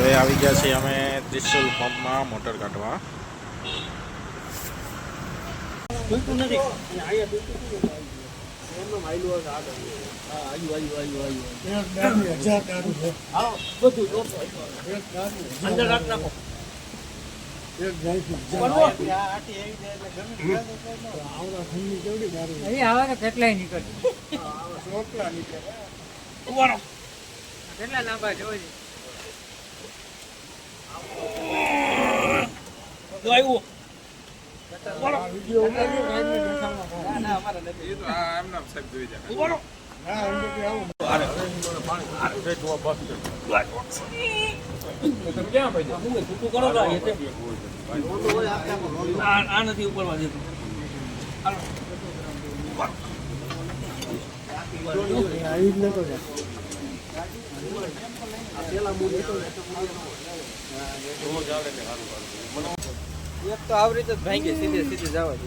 હવે આવી ગયા છીએ અમે ત્રિશુલ પંપમાં મોટર કાઢવા. કેટલાય નીકળે કેટલા લાંબા જોઈ નથી ઉપરમાં જતું. એક તો આવી રીતે જ ભાંગી સીધે સીધે જવા દે.